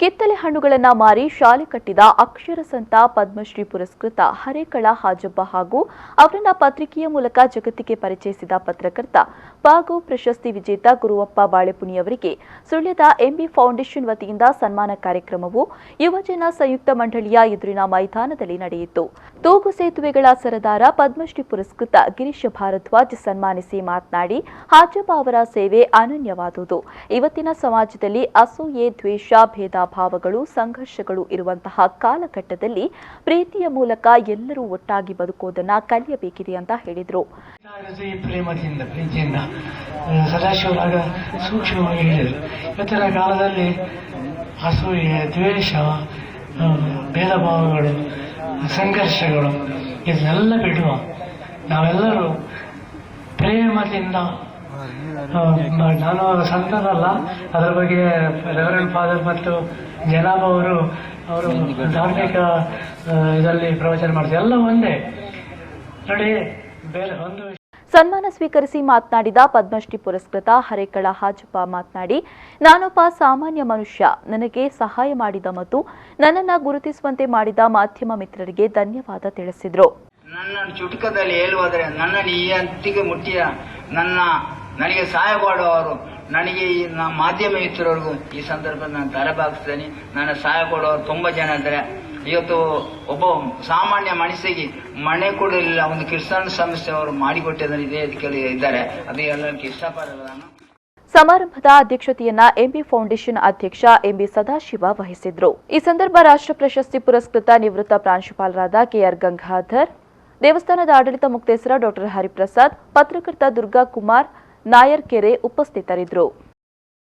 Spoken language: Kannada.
ಕಿತ್ತಳೆ ಹಣ್ಣುಗಳನ್ನು ಮಾರಿ ಶಾಲೆ ಕಟ್ಟಿದ ಅಕ್ಷರ ಸಂತ ಪದ್ಮಶ್ರೀ ಪುರಸ್ಕೃತ ಹರೇಕಳ ಹಾಜಬ್ಬ ಹಾಗೂ ಅವರನ್ನ ಪತ್ರಿಕೆಯ ಮೂಲಕ ಜಗತ್ತಿಗೆ ಪರಿಚಯಿಸಿದ ಪತ್ರಕರ್ತ ಪಾಗೋ ಪ್ರಶಸ್ತಿ ವಿಜೇತ ಗುರುವಪ್ಪ ಬಾಳೆಪುಣಿಯವರಿಗೆ ಸುಳ್ಯದ ಎಂಬಿ ಫೌಂಡೇಶನ್ ವತಿಯಿಂದ ಸನ್ಮಾನ ಕಾರ್ಯಕ್ರಮವು ಯುವಜನ ಸಂಯುಕ್ತ ಮಂಡಳಿಯ ಎದುರಿನ ಮೈದಾನದಲ್ಲಿ ನಡೆಯಿತು. ತೂಗು ಸೇತುವೆಗಳ ಸರದಾರ ಪದ್ಮಶ್ರೀ ಪುರಸ್ಕೃತ ಗಿರೀಶ್ ಭಾರದ್ವಾಜ್ ಸನ್ಮಾನಿಸಿ ಮಾತನಾಡಿ, ಹಾಜಬ್ಬ ಅವರ ಸೇವೆ ಅನನ್ಯವಾದುದು. ಇವತ್ತಿನ ಸಮಾಜದಲ್ಲಿ ಅಸೂಯೆ, ದ್ವೇಷ, ಭೇದ ಭಾವಗಳು, ಸಂಘರ್ಷಗಳು ಇರುವಂತಹ ಕಾಲಘಟ್ಟದಲ್ಲಿ ಪ್ರೀತಿಯ ಮೂಲಕ ಎಲ್ಲರೂ ಒಟ್ಟಾಗಿ ಬದುಕೋದನ್ನ ಕಲಿಯಬೇಕಿದೆ ಅಂತ ಹೇಳಿದರು. ಪ್ರೀತಿಯಿಂದ ಸದಾಶಿವರಾಗ ಸೂಕ್ಷ್ಮವಾಗಿ ಹೇಳಿದರು. ಇವತ್ತಿನ ಕಾಲದಲ್ಲಿ ಅಸೂಯೆ, ದ್ವೇಷ, ಭೇದ ಭಾವಗಳು, ಸಂಘರ್ಷಗಳು ಇದನ್ನೆಲ್ಲ ಬಿಡುವ ನಾವೆಲ್ಲರೂ ಪ್ರೇಮದಿಂದ, ನಾನು ಸಂತನಲ್ಲ, ಅದರ ಬಗ್ಗೆ ರೆವರೆಂಡ್ ಫಾದರ್ ಮತ್ತು ಜನಾಬ್ ಅವರು ಧಾರ್ಮಿಕ ಇದರಲ್ಲಿ ಪ್ರವಚನ ಮಾಡ್ತಾರೆ. ಎಲ್ಲ ಒಂದೇ ನೋಡಿ. ಬೇರೆ ಒಂದು ಸನ್ಮಾನ ಸ್ವೀಕರಿಸಿ ಮಾತನಾಡಿದ ಪದ್ಮಶ್ರೀ ಪುರಸ್ಕೃತ ಹರೇಕಳ ಹಾಜಬ್ಬ ಮಾತನಾಡಿ, ನಾನೊಬ್ಬ ಸಾಮಾನ್ಯ ಮನುಷ್ಯ. ನನಗೆ ಸಹಾಯ ಮಾಡಿದ ಮತ್ತು ನನ್ನನ್ನು ಗುರುತಿಸುವಂತೆ ಮಾಡಿದ ಮಾಧ್ಯಮ ಮಿತ್ರರಿಗೆ ಧನ್ಯವಾದ ತಿಳಿಸಿದರು. ನನ್ನ ಚುಟುಕದಲ್ಲಿ ಹೇಳುವುದರೆ, ನನ್ನನ್ನು ಈ ಹಂತಿಗೆ ಮುಟ್ಟಿಯ ನನಗೆ ಸಹಾಯ ಕೊಡುವವರು, ನನಗೆ ಈ ಮಾಧ್ಯಮ ಮಿತ್ರರಿಗೂ ಈ ಸಂದರ್ಭದಲ್ಲಿ ನಾನು ತಲೆಬಾಗಿಸ್ತೇನೆ. ನನ್ನ ಸಹಾಯ ಕೊಡುವವರು ತುಂಬ ಜನ ಇದ್ದಾರೆ. ಇವತ್ತು ಒಬ್ಬ ಸಾಮಾನ್ಯ ಮನುಷ್ಯಗೆ ಮನೆ ಕೊಡಲಿಲ್ಲ, ಒಂದು ಕ್ರಿಶ್ಚಿಯನ್ ಸಂಸ್ಥೆ ಅವರು ಮಾಡಿಕೊಟ್ಟಿದ್ದಾರೆ, ಇದೇ ಇದ್ದಾರೆ. ಅದು ಎಲ್ಲರಿಗೂ ಇಷ್ಟಪಡಲ್ಲ ನಾನು. ಸಮಾರಂಭದ ಅಧ್ಯಕ್ಷತೆಯನ್ನ ಎಂಬಿ ಫೌಂಡೇಶನ್ ಅಧ್ಯಕ್ಷ ಎಂಬಿ ಸದಾಶಿವ ವಹಿಸಿದ್ರು. ಈ ಸಂದರ್ಭ ರಾಷ್ಟ್ರ ಪ್ರಶಸ್ತಿ ಪುರಸ್ಕೃತ ನಿವೃತ್ತ ಪ್ರಾಂಶುಪಾಲರಾದ ಕೆಆರ್ ಗಂಗಾಧರ್, ದೇವಸ್ಥಾನದ ಆಡಳಿತ ಮುಕ್ತೇಸರ ಡಾ ಹರಿಪ್ರಸಾದ್, ಪತ್ರಕರ್ತ ದುರ್ಗಾ ಕುಮಾರ್ ನಾಯರ್ಕೆರೆ ಉಪಸ್ಥಿತರಿದ್ದರು.